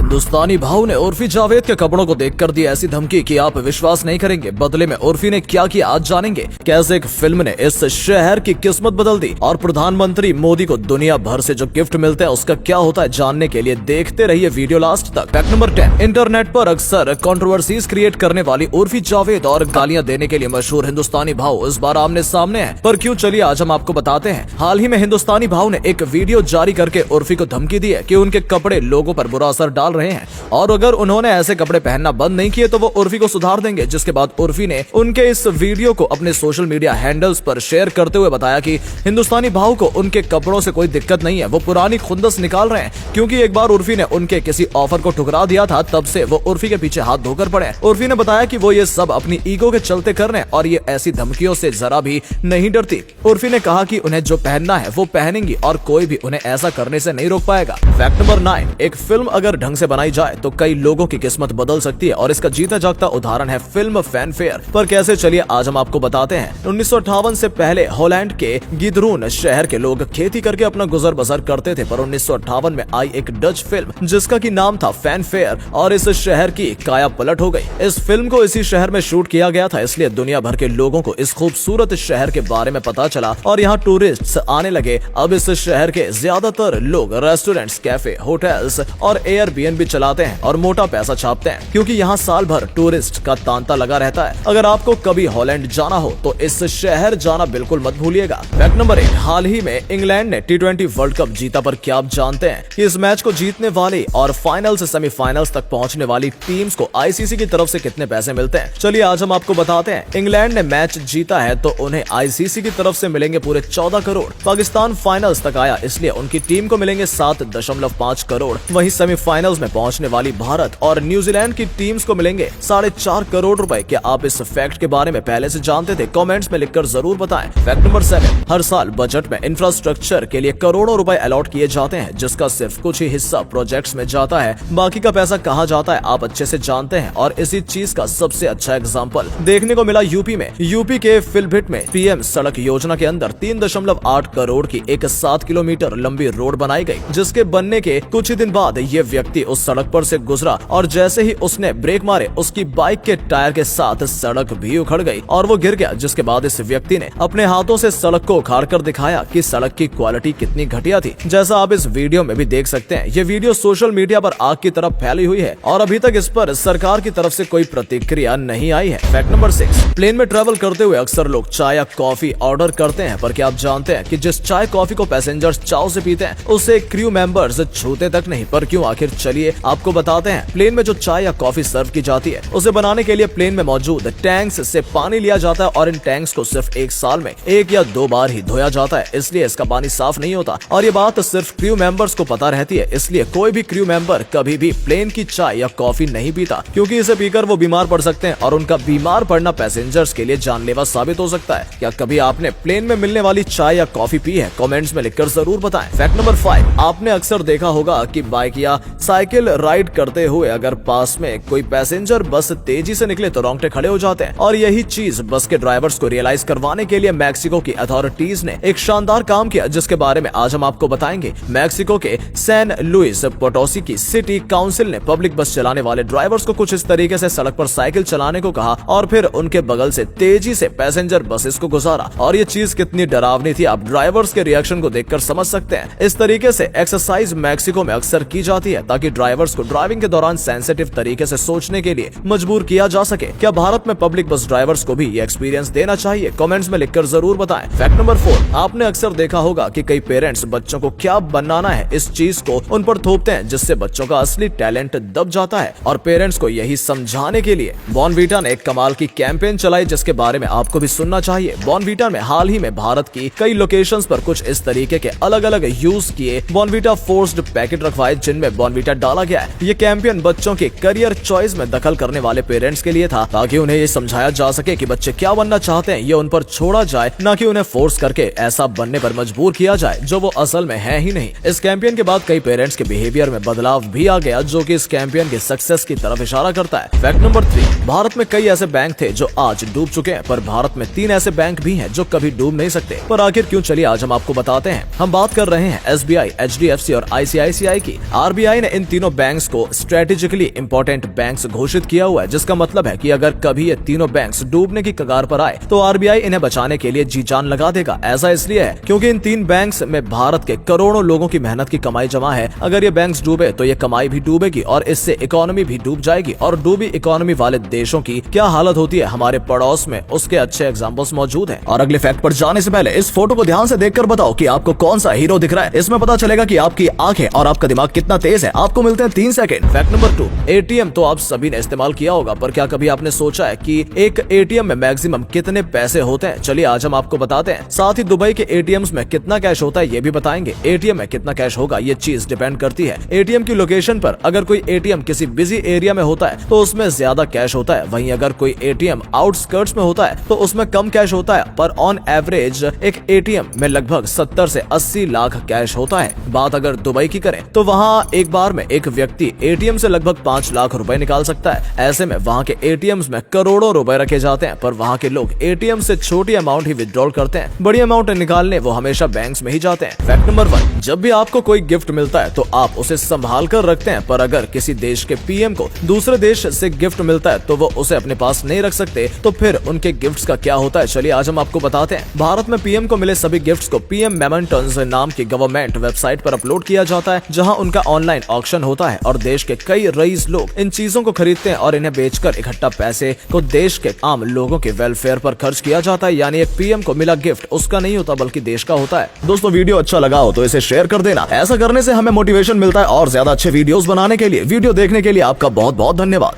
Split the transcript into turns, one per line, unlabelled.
हिंदुस्तानी भाव ने उर्फी जावेद के कपड़ों को देखकर दी ऐसी धमकी कि आप विश्वास नहीं करेंगे। बदले में उर्फी ने क्या किया आज जानेंगे। कैसे एक फिल्म ने इस शहर की किस्मत बदल दी और प्रधानमंत्री मोदी को दुनिया भर से जो गिफ्ट मिलते हैं उसका क्या होता है, जानने के लिए देखते रहिए वीडियो लास्ट तक। फैक्ट नंबर 10, इंटरनेट पर अक्सर कंट्रोवर्सीज क्रिएट करने वाली उर्फी जावेद और गालियां देने के लिए मशहूर हिंदुस्तानी भाव इस बार आमने सामने है। पर क्यों, चलिए आज हम आपको बताते हैं। हाल ही में हिंदुस्तानी भाव ने एक वीडियो जारी करके उर्फी को धमकी दी है कि उनके कपड़े लोगों पर बुरा असर डाल रहे हैं और अगर उन्होंने ऐसे कपड़े पहनना बंद नहीं किए तो वो उर्फी को सुधार देंगे। जिसके बाद उर्फी ने उनके इस वीडियो को अपने सोशल मीडिया हैंडल्स पर शेयर करते हुए बताया कि हिंदुस्तानी भाव को उनके कपड़ों से कोई दिक्कत नहीं है, वो पुरानी खुंदस निकाल रहे हैं क्योंकि एक बार उर्फी ने उनके किसी ऑफर को ठुकरा दिया था, तब से वो उर्फी के पीछे हाथ धोकर पड़े। उर्फी ने बताया कि वो ये सब अपनी ईगो के चलते कर रहे हैं और ये ऐसी धमकियों से जरा भी नहीं डरती। उर्फी ने कहा कि उन्हें जो पहनना है वो पहनेंगी और कोई भी उन्हें ऐसा करने से नहीं रोक पाएगा। फैक्ट नंबर 9, एक फिल्म अगर ढंग से बनाई जाए तो कई लोगों की किस्मत बदल सकती है और इसका जीता जागता उदाहरण है फिल्म फैनफेयर। पर कैसे, चलिए आज हम आपको बताते हैं। 1958 से पहले हॉलैंड के गिदरून शहर के लोग खेती करके अपना गुजर बसर करते थे, पर 1958 में आई एक डच फिल्म जिसका की नाम था फैनफेयर और इस शहर की काया पलट हो गई। इस फिल्म को इसी शहर में शूट किया गया था, इसलिए दुनिया भर के लोगों को इस खूबसूरत शहर के बारे में पता चला और यहाँ टूरिस्ट आने लगे। अब इस शहर के ज्यादातर लोग रेस्टोरेंट्स, कैफे, होटल्स और एयरबीएनबी चलाते हैं और मोटा पैसा छापते हैं क्योंकि यहाँ साल भर टूरिस्ट का तांता लगा रहता है। अगर आपको कभी हॉलैंड जाना हो तो इस शहर जाना बिल्कुल मत भूलिएगा। फैक्ट नंबर 1, हाल ही में इंग्लैंड ने T20 वर्ल्ड कप जीता, पर क्या आप जानते हैं कि इस मैच को जीतने वाली और फाइनल से सेमीफाइनल्स तक पहुंचने वाली टीम्स को आईसीसी की तरफ से कितने पैसे मिलते हैं? चलिए आज हम आपको बताते हैं। इंग्लैंड ने मैच जीता है तो उन्हें आईसीसी की तरफ से मिलेंगे पूरे 14 करोड़। पाकिस्तान फाइनल्स तक आया इसलिए उनकी टीम को मिलेंगे 7.5 करोड़। वहीं सेमीफाइनल्स में पहुंचने वाली भारत और न्यूजीलैंड की टीम्स को मिलेंगे 4.5 करोड़ रुपए। क्या आप इस फैक्ट के बारे में पहले से जानते थे? कमेंट्स में लिखकर जरूर बताएं। फैक्ट नंबर 7, हर साल बजट में इंफ्रास्ट्रक्चर के लिए करोड़ों रुपए अलॉट किए जाते हैं जिसका सिर्फ कुछ ही हिस्सा प्रोजेक्ट्स में जाता है, बाकी का पैसा कहाँ जाता है आप अच्छे से जानते हैं। और इसी चीज का सबसे अच्छा एग्जाम्पल देखने को मिला यूपी में। यूपी के फिलभिट में पीएम सड़क योजना के अंदर 3.8 करोड़ की एक 7 किलोमीटर लंबी रोड बनाई गई, जिसके बनने के कुछ ही दिन बाद ये व्यक्ति उस सड़क पर से गुजरा और जैसे ही उसने ब्रेक मारे उसकी बाइक के टायर के साथ सड़क भी उखड़ गई और वो गिर गया। जिसके बाद इस व्यक्ति ने अपने हाथों से सड़क को उखाड़ कर दिखाया कि सड़क की क्वालिटी कितनी घटिया थी। जैसा आप इस वीडियो में भी देख सकते हैं, ये वीडियो सोशल मीडिया पर आग की तरफ फैली हुई है और अभी तक इस पर सरकार की तरफ से कोई प्रतिक्रिया नहीं आई है। फैक्ट नंबर 6, प्लेन में ट्रेवल करते हुए अक्सर लोग चाय या कॉफी ऑर्डर करते हैं, पर क्या आप जानते हैं कि जिस चाय कॉफी को पैसेंजर्स चाव से पीते हैं उसे क्रू मेंबर्स छूते तक नहीं। पर क्यों, आखिर चलिए आपको बताते हैं। प्लेन में जो चाय या कॉफी सर्व की जाती है उसे बनाने के लिए प्लेन में मौजूद टैंक्स से पानी लिया जाता है और इन टैंक्स को सिर्फ एक साल में 1 या 2 बार ही धोया जाता है, इसलिए इसका पानी साफ नहीं होता और ये बात सिर्फ क्रू मेंबर्स को पता रहती है। इसलिए कोई भी क्रू मेंबर कभी भी प्लेन की चाय या कॉफी नहीं पीता क्योंकि इसे पीकर वो बीमार पड़ सकते हैं और उनका बीमार पड़ना पैसेंजर्स के लिए जानलेवा साबित हो सकता है। क्या कभी आपने प्लेन में मिलने वाली चाय या कॉफी पी है? कमेंट्स में लिखकर जरूर बताएं। फैक्ट नंबर 5, आपने अक्सर देखा होगा कि बाइक या साइकिल राइड करते हुए अगर पास में कोई पैसेंजर बस तेजी से निकले तो रोंगटे खड़े हो जाते हैं और यही चीज बस के ड्राइवर्स को रियलाइज करवाने के लिए मैक्सिको की अथॉरिटीज ने एक शानदार काम किया जिसके बारे में आज हम आपको बताएंगे। मैक्सिको के सैन लुइस पोटोसी की सिटी काउंसिल ने पब्लिक बस चलाने वाले ड्राइवर्स को कुछ इस तरीके से सड़क पर साइकिल चलाने को कहा और फिर उनके बगल से तेजी से पैसेंजर बसेस को गुजारा और ये चीज कितनी डरावनी थी आप ड्राइवर्स के रिएक्शन को देखकर समझ सकते हैं। इस तरीके से एक्सरसाइज मैक्सिको में अक्सर की जाती है ताकि ड्राइवर्स को ड्राइविंग के दौरान सेंसिटिव तरीके से सोचने के लिए मजबूर किया जा सके। क्या भारत में पब्लिक बस ड्राइवर्स को भी ये एक्सपीरियंस देना चाहिए? कमेंट्स में लिखकर जरूर बताएं। फैक्ट नंबर 4, आपने अक्सर देखा होगा कि कई पेरेंट्स बच्चों को क्या बनाना है इस चीज को उन पर थोपते हैं जिससे बच्चों का असली टैलेंट दब जाता है और पेरेंट्स को यही समझाने के लिए बॉर्नवीटा ने एक कमाल की कैंपेन चलाई जिसके बारे में आपको भी सुनना चाहिए। बॉर्नवीटा में हाल ही में भारत की कई लोकेशंस पर कुछ इस तरीके के अलग अलग यूज किए बॉर्नवीटा फोर्स्ड पैकेट रखवाए जिनमें बॉर्नवीटा डाला गया है। ये कैंपेन बच्चों के करियर चॉइस में दखल करने वाले पेरेंट्स के लिए था ताकि उन्हें ये समझाया जा सके कि बच्चे क्या बनना चाहते हैं, ये उन पर छोड़ा जाए, न कि उन्हें फोर्स करके ऐसा बनने पर मजबूर किया जाए जो वो असल में है ही नहीं। इस कैंपेन के बाद कई पेरेंट्स के बिहेवियर में बदलाव भी आ गया जो कि इस कैंपेन की सक्सेस की तरफ इशारा करता है। फैक्ट नंबर 3, भारत में कई ऐसे बैंक थे जो आज डूब चुके हैं, पर भारत में 3 ऐसे बैंक भी हैं जो कभी डूब नहीं सकते। पर आखिर क्यों, चलिए आज हम आपको बताते हैं। हम बात कर रहे हैं SBI, HDFC और ICICI की। RBI ने इन तीनों बैंक्स को स्ट्रेटेजिकली इंपॉर्टेंट बैंक्स घोषित किया हुआ है, जिसका मतलब है कि अगर कभी ये तीनों बैंक्स डूबने की कगार पर आए तो आरबीआई इन्हें बचाने के लिए जी जान लगा देगा। ऐसा इसलिए है क्योंकि इन तीन बैंक्स में भारत के करोड़ों लोगों की मेहनत की कमाई जमा है। अगर ये बैंक्स डूबे तो ये कमाई भी डूबेगी और इससे इकोनॉमी भी डूब जाएगी, और डूबी इकोनॉमी वाले देशों की क्या हालत होती है हमारे पड़ोस में, उसके अच्छे एग्जाम्पल्स मौजूद हैं। और अगले फैक्ट पर जाने से पहले इस फोटो को ध्यान से देखकर बताओ कि आपको कौन सा हीरो दिख रहा है। इसमें पता चलेगा कि आपकी आंखें और आपका दिमाग कितना तेज है। आपको मिलते हैं 3 सेकंड। फैक्ट नंबर 2, एटीएम तो आप सभी ने इस्तेमाल किया होगा, पर क्या कभी आपने सोचा है कि एक एटीएम में मैक्सिमम कितने पैसे होते हैं? चलिए आज हम आपको बताते हैं। साथ ही दुबई के एटीएम्स में कितना कैश होता है ये भी बताएंगे। एटीएम में कितना कैश होगा ये चीज डिपेंड करती है एटीएम की लोकेशन पर। अगर कोई एटीएम किसी बिजी एरिया में होता है तो उसमें ज्यादा कैश होता है, वहीं अगर कोई एटीएम आउटस्कर्ट्स में होता है तो उसमें कम कैश होता है। पर ऑन एवरेज एक एटीएम में लगभग 70 से 80 लाख कैश होता है। बात अगर दुबई की करें तो वहाँ एक बार में एक व्यक्ति एटीएम से लगभग 5 लाख रुपए निकाल सकता है। ऐसे में वहाँ के एटीएम्स में करोड़ों रुपए रखे जाते हैं, पर वहाँ के लोग एटीएम से छोटी अमाउंट ही विड्रॉल करते हैं। बड़ी अमाउंट निकालने वो हमेशा बैंक्स में ही जाते हैं। फैक्ट नंबर 1, जब भी आपको कोई गिफ्ट मिलता है तो आप उसे संभाल कर रखते हैं, पर अगर किसी देश के पीएम को दूसरे देश से गिफ्ट मिलता है तो वो उसे अपने पास नहीं रख सकते, तो फिर उनके गिफ्ट्स का क्या होता है? चलिए आज हम आपको बताते हैं। भारत में पीएम को मिले सभी गिफ्ट्स को पीएम मेमेंटोस नाम की गवर्नमेंट वेबसाइट पर अपलोड किया जाता है, जहां उनका ऑनलाइन ऑक्शन होता है और देश के कई रईस लोग इन चीजों को खरीदते हैं और इन्हें बेचकर इकट्ठा पैसे को देश के आम लोगों के वेलफेयर पर खर्च किया जाता है। यानी एक पीएम को मिला गिफ्ट उसका नहीं होता बल्कि देश का होता है। दोस्तों वीडियो अच्छा लगा हो तो इसे शेयर कर देना। ऐसा करने से हमें मोटिवेशन मिलता है और ज्यादा अच्छे वीडियोस बनाने के लिए। वीडियो देखने के लिए आपका बहुत बहुत धन्यवाद।